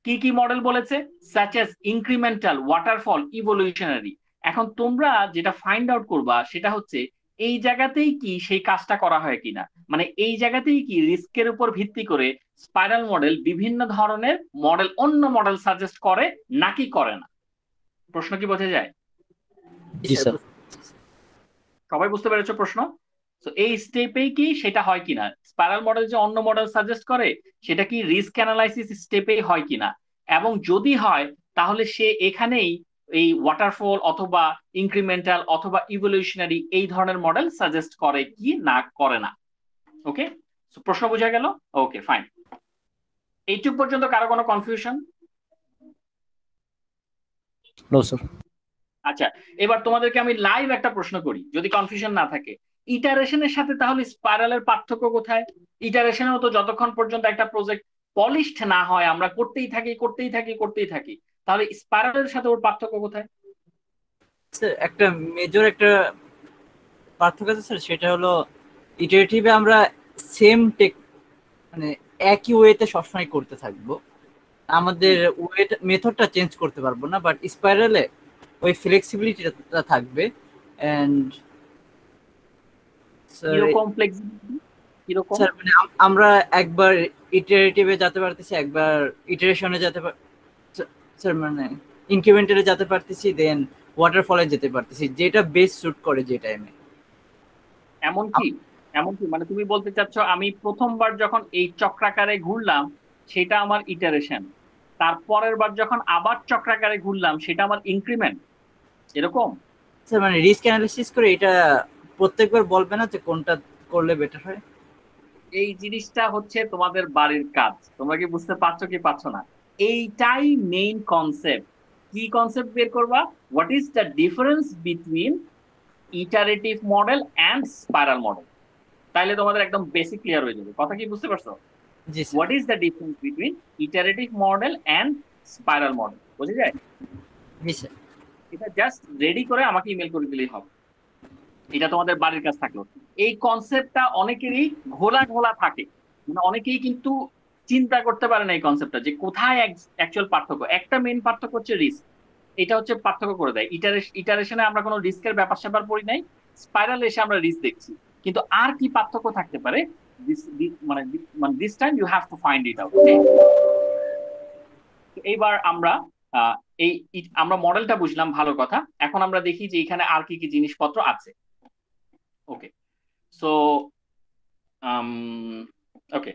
কি কি মডেল বলেছে? Such as incremental, waterfall, evolutionary. এখন তোমরা যেটা ফাইন্ড আউট করবা সেটা হচ্ছে এই জায়গাতেই কি সেই কাজটা করা হয় কিনা, মানে এই জায়গাতেই কি রিস্কের উপর ভিত্তি করে স্পাইরাল মডেল বিভিন্ন ধরনের মডেল অন্য মডেল সাজেস্ট করে নাকি করে না? প্রশ্ন কি বোঝা যায়? জি স্যার। সবাই বুঝতে পেরেছো প্রশ্ন? তো এই স্টেপেই কি সেটা হয় কিনা, স্পাইরাল মডেল যে অন্য মডেল সাজেস্ট করে সেটা কি রিস্ক অ্যানালাইসিস স্টেপেই হয় কিনা, এবং যদি হয় তাহলে সে এখানেই এই ওয়াটারফল অথবা ইনক্রিমেন্টাল অথবা ইভলিউশনারি এই ধরনের মডেল সাজেস্ট করে কি না করে না। ওকে, প্রশ্ন বোঝা গেল? Okay fine. এইটুক পর্যন্ত কারো কোনো কনফিউশন? No sir. আচ্ছা, এবার তোমাদেরকে আমি লাইভ একটা প্রশ্ন করি, যদি কনফিউশন না থাকে। ইটারেশনের সাথে তাহলে স্পাইরালের পার্থক্য কোথায়? ইটারেশনেও তো যতক্ষণ পর্যন্ত একটা প্রজেক্ট পলিশড না হয় আমরা করতেই থাকি করতেই থাকি করতেই থাকি, তাহলে স্পাইরালের সাথে ওর পার্থক্য কোথায়? স্যার একটা মেজর একটা পার্থক্য আছে স্যার, সেটা হলো ইটারেটিভে আমরা সেম টেক মানে একই ওয়েতে সবসময় করতে থাকবো, আমাদের ওয়েট মেথডটা চেঞ্জ করতে পারবো না, বাট স্পাইরালে ওই ফ্লেক্সিবিলিটিটা থাকবে। এন্ড কিরকম ফ্লেক্সিবিলিটি? কিরকম? স্যার মানে আমরা একবার ইটারেটিভে যেতে পারতেছি, একবার ইটারেশনে যেতে স্যার মানে ইনক্রিমেন্টালে যেতে পারতেছি, দেন ওয়াটারফলে যেতে পারতেছি, যেটা বেস্ট স্যুট করে যে টাইমে। এমনকি এমনকি মানে তুমি বলতে চাচ্ছ আমি প্রথমবার যখন এই চক্রাকারে ঘুরলাম সেটা আমার ইটারেশন, তারপরের বার যখন আবার চক্রাকারে ঘুরলাম সেটা আমার ইনক্রিমেন্ট, এরকম? স্যার মানে রিস্ক অ্যানালিসিস করে এটা প্রত্যেকবার বলবে না যে কোনটা করলে বেটার হয়? এই জিনিসটা হচ্ছে তোমাদের বাড়ির কাজ, তোমরা কি বুঝতে পারছো কি পারছো না? এইটাই মেইন কনসেপ্ট। কি কনসেপ্ট বের করবা? What is the difference between iterative model and spiral model, তাইলে তোমাদের একদম বেসিক ক্লিয়ার হয়ে যাবে। কথা কি বুঝতে পারছো? জি sir. What is the difference between iterative model and spiral model, বুঝে যায়? জি স্যার। এটা জাস্ট রেডি করে আমাকে ইমেল করে দিলেই হবে, এটা তোমাদের বাড়ির কাজ থাকলো। এই কনসেপ্টটা অনেকেরই ঘোলা ঘোলা থাকে, মানে অনেকেই কিন্তু চিন্তা করতে পারে না এই কনসেপ্টটা যে কোথায় অ্যাকচুয়াল পার্থক্য। একটা মেইন পার্থক্য হচ্ছে রিস্ক, এটা হচ্ছে পার্থক্য করে দেয়। ইটারেশনে আমরা কোনো রিস্কের ব্যাপার স্যাপার পড়ি নাই, স্পাইরাল এসে আমরা রিস্ক দেখছি, কিন্তু আর কি পার্থক্য থাকতে পারে মানে this time you have to find it out. এইবার আমরা এই আমরা মডেলটা বুঝলাম, ভালো কথা। এখন আমরা দেখি যে এখানে আর কি কি জিনিসপত্র আছে। ওকে, সো ওকে,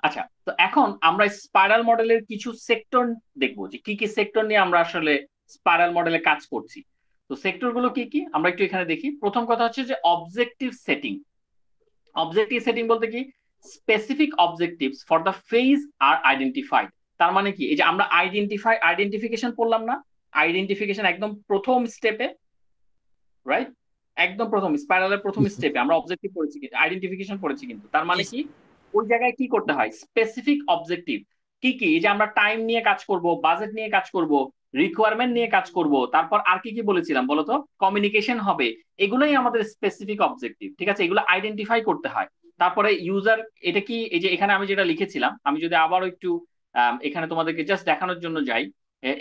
আচ্ছা, তো এখন আমরা স্পাইরাল মডেলের কিছু সেক্টর দেখবো যে কি কি সেক্টর নিয়ে আমরা আসলে স্পাইরাল মডেলে কাজ করছি। তো সেক্টর গুলো কি কি আমরা একটু এখানে দেখি। প্রথম কথা হচ্ছে যে অবজেক্টিভ সেটিং। অবজেক্টিভ সেটিং বলতে কি, specific objectives for the phase are identified. তার মানে কি, এই যে আমরা আইডেন্টিফিকেশন পড়লাম না, আইডেন্টিফিকেশন একদম প্রথম স্টেপে, রাইট? একদম প্রথম স্পাইরালের প্রথম স্টেপে আমরা অবজেক্টিভ পড়েছি, কিন্তু আইডেন্টিফিকেশন পড়েছি। কিন্তু তার মানে কি, ওই জায়গায় কি করতে হয়, স্পেসিফিক অবজেক্টিভ কি কি, এই যে আমরা টাইম নিয়ে কাজ করব, বাজেট নিয়ে কাজ করব, রিকোয়ারমেন্ট নিয়ে কাজ করব, তারপর আর কি কি বলেছিলাম বলতো, কমিউনিকেশন হবে, এগুলোই আমাদের স্পেসিফিক অবজেক্টিভ। ঠিক আছে, এগুলো আইডেন্টিফাই করতে হয়। তারপরে ইউজার, এটা কি, এই যে এখানে আমি যেটা লিখেছিলাম, আমি যদি আবারও একটু এখানে তোমাদেরকে জাস্ট দেখানোর জন্য যাই,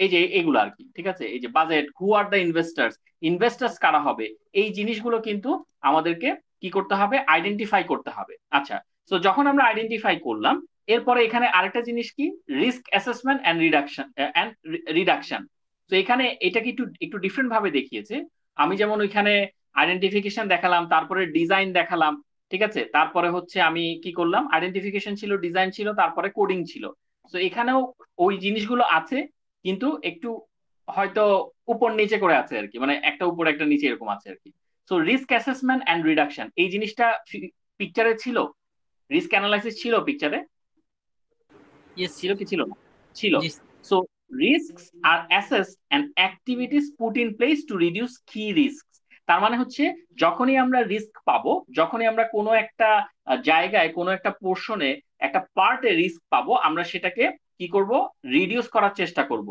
এই যে এগুলো আর কি। ঠিক আছে, এই যে budget, who are the investors, investors কারা হবে, এই জিনিসগুলো কিন্তু আমাদেরকে কি করতে হবে, আইডেন্টিফাই করতে হবে। আচ্ছা, তো যখন আমরা আইডেন্টিফাই করলাম, এরপরে এখানে আরেকটা জিনিস কি, রিস্ক অ্যাসেসমেন্ট এন্ড রিডাকশন। তো এখানে এটাকে একটু একটু ডিফারেন্ট ভাবে দেখিয়েছে। আমি যেমন ওইখানে আইডেন্টিফিকেশন দেখালাম, তারপরে ডিজাইন দেখালাম। ঠিক আছে, তারপরে হচ্ছে আমি কি করলাম, আইডেন্টিফিকেশন ছিল, ডিজাইন ছিল, তারপরে কোডিং ছিল। তো এখানেও ওই জিনিসগুলো আছে, কিন্তু একটু হয়তো উপর নিচে করে আছে আর কি, মানে একটা উপর একটা নিচে এরকম আছে আর কি। So risk assessment and reduction, এই জিনিসটা পিকচারে ছিল, রিস্ক অ্যানালাইসিস ছিল পিকচারে, ছিল কি ছিল না? ছিল। So risks are assessed and activities put in place to reduce key risks. তার মানে হচ্ছে যখনই আমরা রিস্ক পাবো, যখনই আমরা কোনো একটা জায়গায়, কোনো একটা পোর্শনে, একটা পার্টে রিস্ক পাবো, আমরা সেটাকে কি করব, রিডিউস করার চেষ্টা করব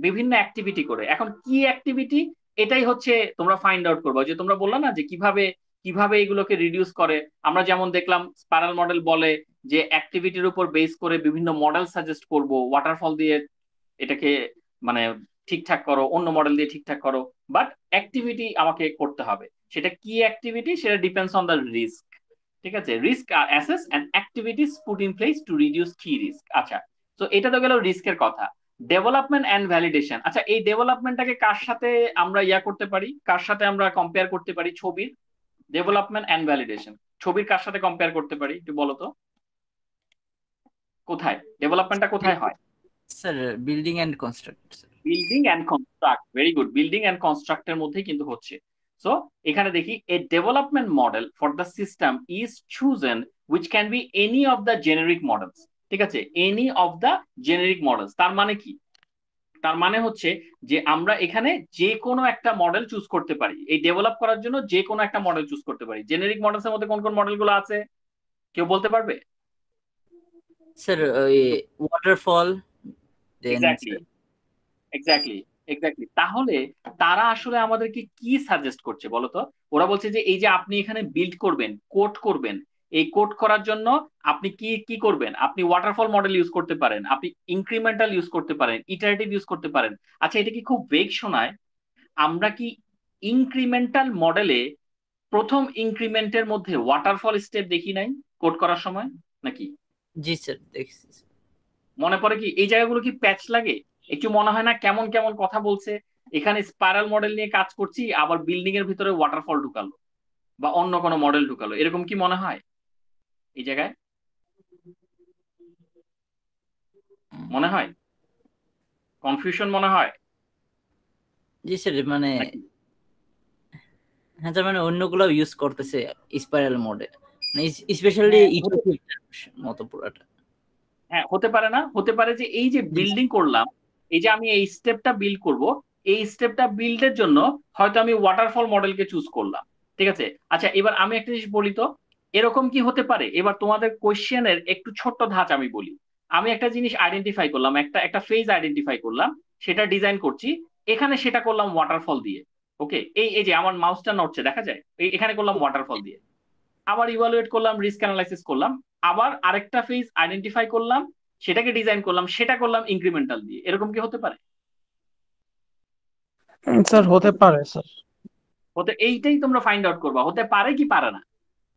বিভিন্ন অ্যাক্টিভিটি করে। এখন কি অ্যাক্টিভিটি, এটাই হচ্ছে তোমরা ফাইন্ড আউট করবো। যে তোমরা বললা না যে কিভাবে কিভাবে এগুলোকে রিডিউস করে, আমরা যেমন দেখলাম স্পাইরাল মডেল বলে যে অ্যাক্টিভিটির উপর বেস করে বিভিন্ন মডেল সাজেস্ট করব, ওয়াটারফল দিয়ে এটাকে মানে ঠিকঠাক করো, অন্য মডেল দিয়ে ঠিকঠাক করো, বাট অ্যাক্টিভিটি আমাকে করতে হবে। সেটা কি অ্যাক্টিভিটি, সেটা ডিপেন্ডস অন দ্য রিস্ক। ঠিক আছে, risk are assess and activities put in place to reduce key risk. আচ্ছা, তো এটা তো গেল রিস্কের কথা। ডেভেলপমেন্ট এন্ড ভ্যালিডেশন, আচ্ছা এই ডেভেলপমেন্টটাকে কার সাথে আমরা করতে পারি, কার সাথে আমরা কম্পেয়ার করতে পারি? ছবির ডেভেলপমেন্ট এন্ড ভ্যালিডেশন ছবির কার সাথে কম্পেয়ার করতে পারি একটু বলো তো, কোথায় ডেভেলপমেন্টটা কোথায় হয়? Sir building and construct. Building and construct, very good, building and কনস্ট্রাক্টের মধ্যেই কিন্তু হচ্ছে। সো এখানে দেখি a development model for the system is chosen which can be any of the generic models। ঠিক আছে, any of the generic models, তার মানে কি? তার মানে হচ্ছে যে আমরা এখানে যে কোনো একটা মডেল চুজ করতে পারি, এই ডেভেলপ করার জন্য যে কোনো একটা মডেল চুজ করতে পারি। জেনেরিক মডেলস এর মধ্যে কোন কোন মডেলগুলো আছে কেউ বলতে পারবে? স্যার ওই ওয়াটারফল, দেন এক্স্যাক্টলি এক্স্যাক্টলি এক্স্যাক্টলি। তাহলে তারা আসলে আমাদেরকে কি সাজেস্ট করছে বলতো? ওরা বলছে যে এই যে আপনি এখানে বিল্ড করবেন, কোড করবেন, এই কোড করার জন্য আপনি কি কি করবেন? আপনি ওয়াটারফল মডেল ইউজ করতে পারেন, আপনি ইনক্রিমেন্টাল ইউজ করতে পারেন, ইটারেটিভ ইউজ করতে পারেন। আচ্ছা, এটা কি খুব বেগ শোনায়? আমরা কি ইনক্রিমেন্টাল মডেলে প্রথম ইনক্রিমেন্টের মধ্যে ওয়াটারফল স্টেপ দেখি নাই কোড করার সময় নাকি? জি স্যার দেখছি। মনে পড়ে কি এই জায়গাগুলো কি প্যাচ লাগে? একটু মনে হয় না কেমন কেমন কথা বলছে? এখানে স্পাইরাল মডেল নিয়ে কাজ করছি, আবার বিল্ডিং এর ভিতরে ওয়াটারফল ঢুকালো বা অন্য কোনো মডেল ঢুকালো, এরকম কি মনে হয় এই জায়গায়? মনে হয় কনফিউশন মনে হয় জি স্যার, মানে নাকি? হ্যাঁ স্যার, মানে অন্যগুলো ইউজ করতেছে স্পাইরাল মোডে, মানে স্পেশালি মতো পুরাটা। হ্যাঁ, হতে পারে না, হতে পারে যে এই যে বিল্ডিং করলাম, এই যে আমি এই স্টেপটা বিল্ড করব, এই স্টেপটা বিল্ডের জন্য হয়তো আমি ওয়াটারফল মডেলকে চুজ করলাম। ঠিক আছে, আচ্ছা এবার আমি একটা জিনিস বলি তো, এরকম কি হতে পারে? এবার তোমাদের কোয়েশ্চেনের একটু ছোট্ট ধাঁচ আমি বলি। আমি একটা জিনিস আইডেন্টিফাই করলাম, একটা একটা ফেজ আইডেন্টিফাই করলাম, সেটা ডিজাইন করছি, এখানে সেটা করলাম ওয়াটারফল দিয়ে। ওকে, এই এই যে আমার মাউসটা নড়ছে দেখা যায়, এখানে করলাম ওয়াটারফল দিয়ে। আবার ইভালুয়েট করলাম, রিস্ক অ্যানালাইসিস করলাম, আবার আরেকটা ফেজ আইডেন্টিফাই করলাম, সেটাকে ডিজাইন করলাম, সেটা করলাম ইনক্রিমেন্টাল দিয়ে। এরকম কি হতে পারে? স্যার হতে পারে স্যার। হতে, এইটাই তোমরা ফাইন্ড আউট করবা, হতে পারে কি পারে না।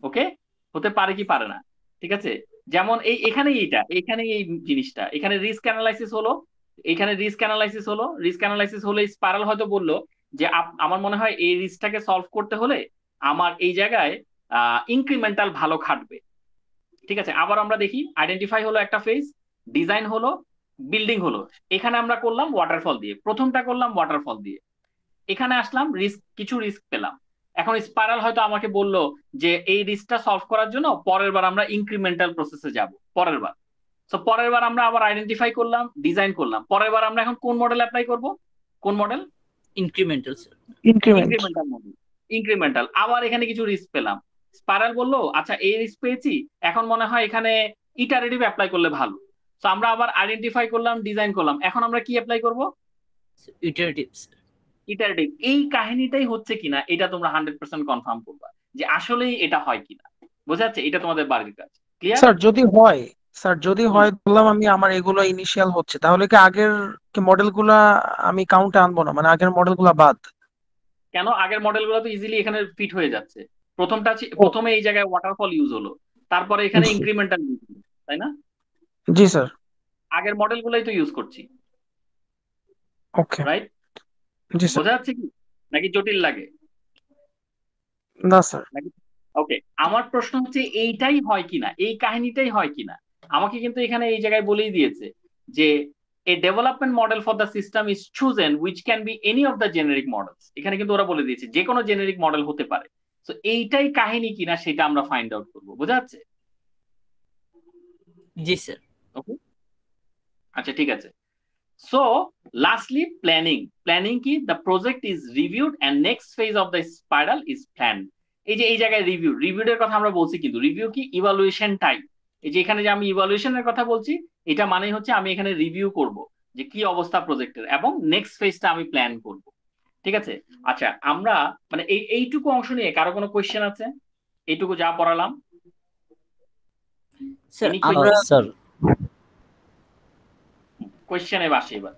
ওকে, হতে পারে কি পারে না। ঠিক আছে, যেমন এই এখানে এইটা, এখানে এই জিনিসটা, এখানে রিস্ক অ্যানালাইসিস হলো, এখানে রিস্ক অ্যানালাইসিস হলো, রিস্ক অ্যানালাইসিস হলে স্পাইরাল হয়তো বললো যে আমার মনে হয় এই রিস্কটাকে সলভ করতে হলে আমার এই জায়গায় ইনক্রিমেন্টাল ভালো খাটবে। ঠিক আছে, আবার আমরা দেখি আইডেন্টিফাই হলো একটা ফেজ, ডিজাইন হলো, বিল্ডিং হলো, এখানে আমরা করলাম ওয়াটারফল দিয়ে, প্রথমটা করলাম ওয়াটারফল দিয়ে, এখানে আসলাম রিস্ক, কিছু রিস্ক পেলাম। এখন স্পাইরাল হয়তো আমাকে বললো যে এই রিস্কটা সলভ করার জন্য পরের বার আমরা ইনক্রিমেন্টাল প্রসেসে যাব পরের বার। তো পরের বার আমরা আবার আইডেন্টিফাই করলাম, ডিজাইন করলাম, পরের বার আমরা এখন কোন মডেল অ্যাপ্লাই করব? কোন model? Incremental sir. Incremental model, incremental. আবার এখানে কিছু রিস্ক পেলাম, স্পাইরাল বললো আচ্ছা এই রিস্ক পেয়েছি, এখন মনে হয় এখানে ইটারেটিভ অ্যাপ্লাই করলে ভালো। তো আমরা আবার আইডেন্টিফাই করলাম, ডিজাইন করলাম, এখন আমরা কি অ্যাপ্লাই করব? ইটারেটিভ। ইটারেটিভ। এই কাহিনীটাই হচ্ছে কিনা এটা তোমরা 100% কনফার্ম করবা যে আসলেই এটা হয় কিনা। বোঝা যাচ্ছে? এটা তোমাদের বাড়ির কাজ। ক্লিয়ার? স্যার যদি হয়, স্যার যদি হয় বললাম আমি আমার এগুলো ইনিশিয়াল হচ্ছে, তাহলে কি আগের কি মডেলগুলা আমি কাউন্টে আনবো না, মানে আগের মডেলগুলা বাদ? কেন? আগের মডেলগুলো তো ইজিলি এখানে ফিট হয়ে যাচ্ছে। ও প্রথমে এই জায়গায় ওয়াটারফল ইউজ হলো, তারপরে এখানে জি ইনক্রিমেন্টাল ইউজ হলো, তাই না? জি স্যার। আগের মডেলগুলোই তো ইউজ করছি, ওকে। রাইট? জি স্যার। বোঝা যাচ্ছে কি নাকি জটিল লাগে না স্যার। নাকি? ওকে, আমার প্রশ্ন হচ্ছে এইটাই হয় কিনা, এই কাহিনীটাই হয় কিনা। আমাকে কিন্তু এখানে এই জায়গায় বলেই দিয়েছে যে a development model for the system is chosen which can be any of the generic models. এখানে কিন্তু ওরা বলে দিয়েছে যে কোনো জেনারিক মডেল হতে পারে। তো এইটাই কাহিনী কিনা সেটা আমরা ফাইন্ড আউট করবো। বোঝা যাচ্ছে? জি স্যার। ওকে, আচ্ছা ঠিক আছে। So, lastly, planning. Planning কি? The project is reviewed and next phase of the spiral is planned. এই যে এই জায়গায় রিভিউ, রিভিউর কথা আমরা বলছি, কিন্তু রিভিউ কি? Evaluation time. এই যে এখানে যে আমি ইভালুয়েশনের কথা বলছি, এটা মানেই হচ্ছে আমি এখানে রিভিউ করব যে কি অবস্থা প্রজেক্টের, এবং নেক্সট ফেজটা আমি প্ল্যান করব। ঠিক আছে, আচ্ছা আমরা মানে এইটুকু অংশ নিয়ে কারো কোনো কোয়েশ্চেন আছে? এইটুকু যা পড়ালাম স্যার আমরা স্যার কোয়েশ্চেনে বাসে এবার।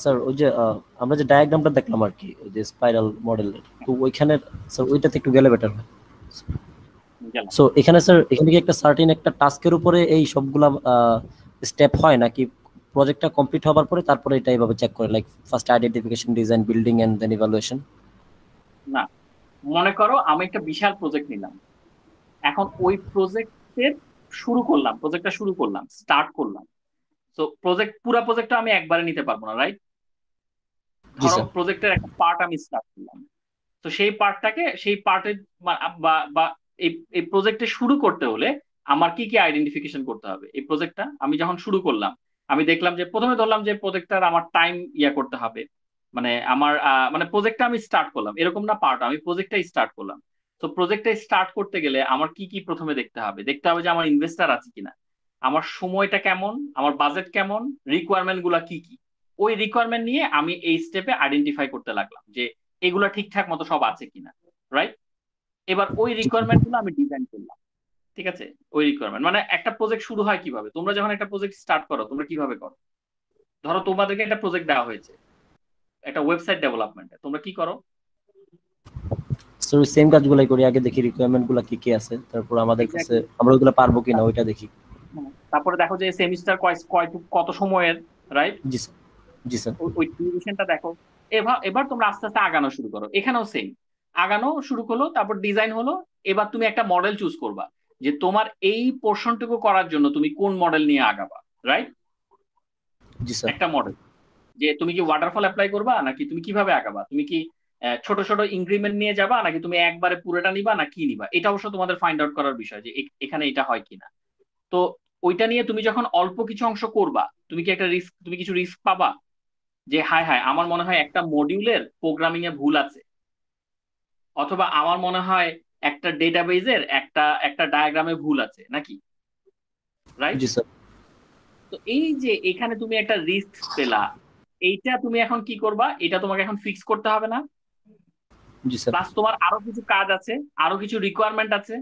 স্যার ওই যে আমরা যে ডায়াগ্রামটা দেখলাম আর কি, ওই যে স্পাইরাল মডেলের, তো ওইখানে স্যার ওইটাতে একটু গেলে বেটার হয়। সো এখানে স্যার এখানে কি একটা সার্টেন একটা টাস্কের উপরে এই সবগুলা স্টেপ হয়, নাকি প্রজেক্টটা কমপ্লিট হওয়ার পরে তারপরে এটা এইভাবে চেক করে, like first identification, design, building and then evaluation? না, মনে করো আমি একটা বিশাল প্রজেক্ট নিলাম, এখন ওই প্রজেক্টের প্রজেক্টটা শুরু করলাম, স্টার্ট করলাম। তো পুরো প্রজেক্টটা আমি একবারে নিতে পারবো না, রাইট? জি ধরো স্যার। প্রজেক্টের একটা পার্ট আমি স্টার্ট করলাম, তো সেই পার্টের বা এই প্রজেক্টে শুরু করতে হলে আমার কি কি আইডেন্টিফিকেশন করতে হবে? এই প্রজেক্টটা আমি যখন শুরু করলাম, আমি দেখলাম যে প্রথমে ধরলাম যে প্রজেক্টটার আমার টাইম করতে হবে, মানে আমার মানে প্রজেক্টটা আমি স্টার্ট করলাম, এরকম না পার্ট, আমি প্রজেক্টটাই স্টার্ট করলাম। তো প্রজেক্টটা স্টার্ট করতে গেলে আমার কি কি প্রথমে দেখতে হবে? দেখতে হবে যে আমার ইনভেস্টার আছে কিনা, আমার সময়টা কেমন, আমার বাজেট কেমন, রিকোয়ারমেন্ট গুলা কি কি। ওই রিকোয়ারমেন্ট নিয়ে আমি এই স্টেপে আইডেন্টিফাই করতে লাগলাম যে এগুলা ঠিকঠাক মতো সব আছে কিনা, রাইট? এবার ওই রিকোয়ারমেন্ট গুলো আমি ডিজাইন করলাম, ঠিক আছে? ওই রিকোয়ারমেন্ট মানে একটা প্রজেক্ট শুরু হয় কিভাবে, তোমরা যখন একটা প্রজেক্ট স্টার্ট করো তোমরা কিভাবে করো? ধরো তোমাদেরকে একটা প্রজেক্ট দেওয়া হয়েছে একটা ওয়েবসাইট ডেভেলপমেন্টে, তোমরা কি করো? স্যার ওই সেম কাজগুলাই করি, আগে দেখি রিকোয়ারমেন্ট গুলা কি কি আছে, তারপর আমাদের কাছে আমরা ওইগুলো পারবো কিনা ওইটা দেখি। তারপরে দেখো যে সেমিস্টার কত সময়ের, রাইট? জি স্যার। জি স্যার। ওই ডিউরেশনটা দেখো। এবার তোমরা আস্তে আস্তে আগানো শুরু করো, এখানেও সেম, আগানো শুরু করলো, তারপর ডিজাইন হলো। এবার তুমি একটা মডেল চুজ করবা যে তোমার এই পোর্শনটুকু করার জন্য তুমি কোন মডেল নিয়ে আগাবা, রাইট? জি স্যার। একটা মডেল, যে তুমি কি ওয়াটারফল অ্যাপ্লাই করবা নাকি তুমি কিভাবে আগাবা, তুমি কি ছোট ছোট ইনক্রিমেন্ট নিয়ে যাবা নাকি তুমি একবারে পুরোটা নিবা না কি নিবা, এটা অবশ্য তোমাদের ফাইন্ড আউট করার বিষয় যে এখানে এটা হয় কিনা। তো ওইটা নিয়ে তুমি যখন অল্প কিছু অংশ করবা, তুমি কিছু রিস্ক পাবা যে হায় হায় আমার মনে হয় একটা মডিউলের প্রোগ্রামিং এ ভুল আছে, অথবা আমার মনে হয় একটা ডেটাবেজের একটা একটা ডায়াগ্রামে ভুল আছে নাকি, রাইট? জি স্যার। তো এই যে এখানে তুমি একটা রিস্ক পেলা, এইটা তুমি এখন কি করবা? এটা তোমাকে এখন ফিক্স করতে হবে না? জি স্যার। প্লাস তোমার আরো কিছু কাজ আছে, আরো কিছু রিকোয়ারমেন্ট আছে।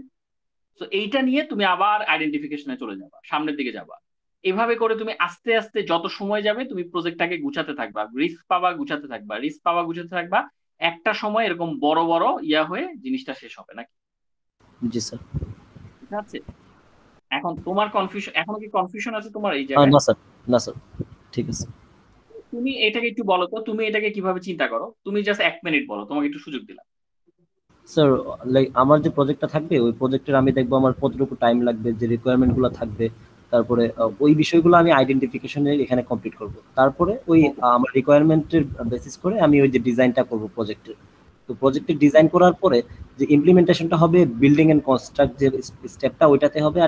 তো এইটা নিয়ে তুমি আবার আইডেন্টিফিকেশনে চলে যাবা, সামনের দিকে যাবা। এভাবে করে তুমি আস্তে আস্তে যত সময় যাবে তুমি প্রজেক্টটাকে গুছাতে থাকবা, রিস্ক পাবা গুছাতে থাকবা। একটা সময় এরকম বড় বড় হয়ে জিনিসটা শেষ হবে নাকি? জি স্যার। ঠিক আছে? এখন তোমার কনফিউশন, এখনো কি কনফিউশন আছে তোমার এই জায়গায়? না স্যার, না স্যার, ঠিক আছে। তুমি এটাকে একটু বলো তো, তুমি এটাকে কিভাবে চিন্তা করো? তুমি জাস্ট 1 মিনিট বলো, তোমাকে একটু সুযোগ দিলাম। স্যার লাইক আমার যে প্রজেক্টটা থাকবে ওই প্রজেক্টের আমি দেখবো আমার কতটুকু টাইম লাগবে, যে রিকোয়ারমেন্ট গুলো থাকবে, তারপরে ওই বিষয়গুলো আমি আইডেন্টিফিকেশনের এখানে কমপ্লিট করব। তারপরে ওই আমার রিকোয়ারমেন্টের বেসিস করে আমি ওই যে ডিজাইনটা করব প্রজেক্টের। তো প্রজেক্টের ডিজাইন করার পরে যে ইমপ্লিমেন্টেশনটা হবে, বিল্ডিং এন্ড কনস্ট্রাক্ট যে স্টেপটা ওইটাতে হবে।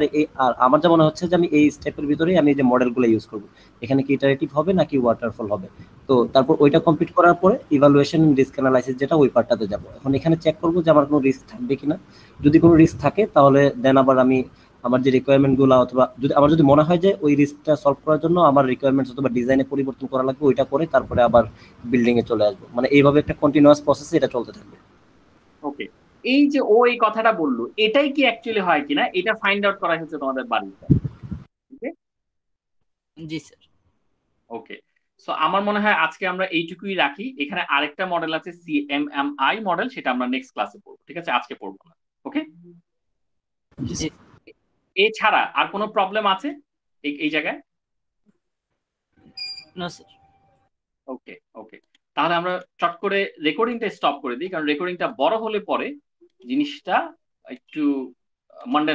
আর আমার যা মনে হচ্ছে যে আমি এই স্টেপের ভিতরেই আমি যে মডেলগুলো ইউজ করব, এখানে কি ইটারেটিভ হবে নাকি ওয়াটারফল হবে। তো তারপর ওইটা কমপ্লিট করার পরে ইভালুয়েশন, রিস্ক অ্যানালাইসিস যেটা, ওই পার্টটাতে যাব। এখন এখানে চেক করব যে আমার কোনো রিস্ক থাকবে কিনা। যদি কোনো রিস্ক থাকে তাহলে দেন আবার আমি আমার যে রিকোয়ারমেন্ট গুলো, অথবা যদি মনে হয় যে ওই রিস্কটা সলভ করার জন্য আমার রিকোয়ারমেন্টস অথবা ডিজাইনে পরিবর্তন করা লাগবে, ওইটা করে তারপরে আবার বিল্ডিং এ চলে আসবো। মানে এইভাবে একটা কন্টিনিউয়াস প্রসেসে এটা চলতে থাকবে। ওকে, এই যে ও এই কথাটা বললো, এটাই কি অ্যাকচুয়ালি হয় কিনা এটা ফাইন্ড আউট করা হচ্ছে তোমাদের বাড়িতে। ওকে। জি স্যার। ওকে, সো আমার মনে হয় আজকে আমরা এইটুকুই রাখি। এখানে আরেকটা মডেল আছে সিএমএমআই মডেল, সেটা আমরা নেক্সট ক্লাসে পড়বো, ঠিক আছে? আজকে পড়বো না। ওকে, জি এছাড়া আর কোনো প্রবলেম আছে এই জায়গায়? না স্যার। ওকে ওকে, তাহলে আমরা চট করে রেকর্ডিংটা স্টপ করে দিই, কারণ রেকর্ডিংটা বড় হলে পরে জিনিসটা একটু মান্ডে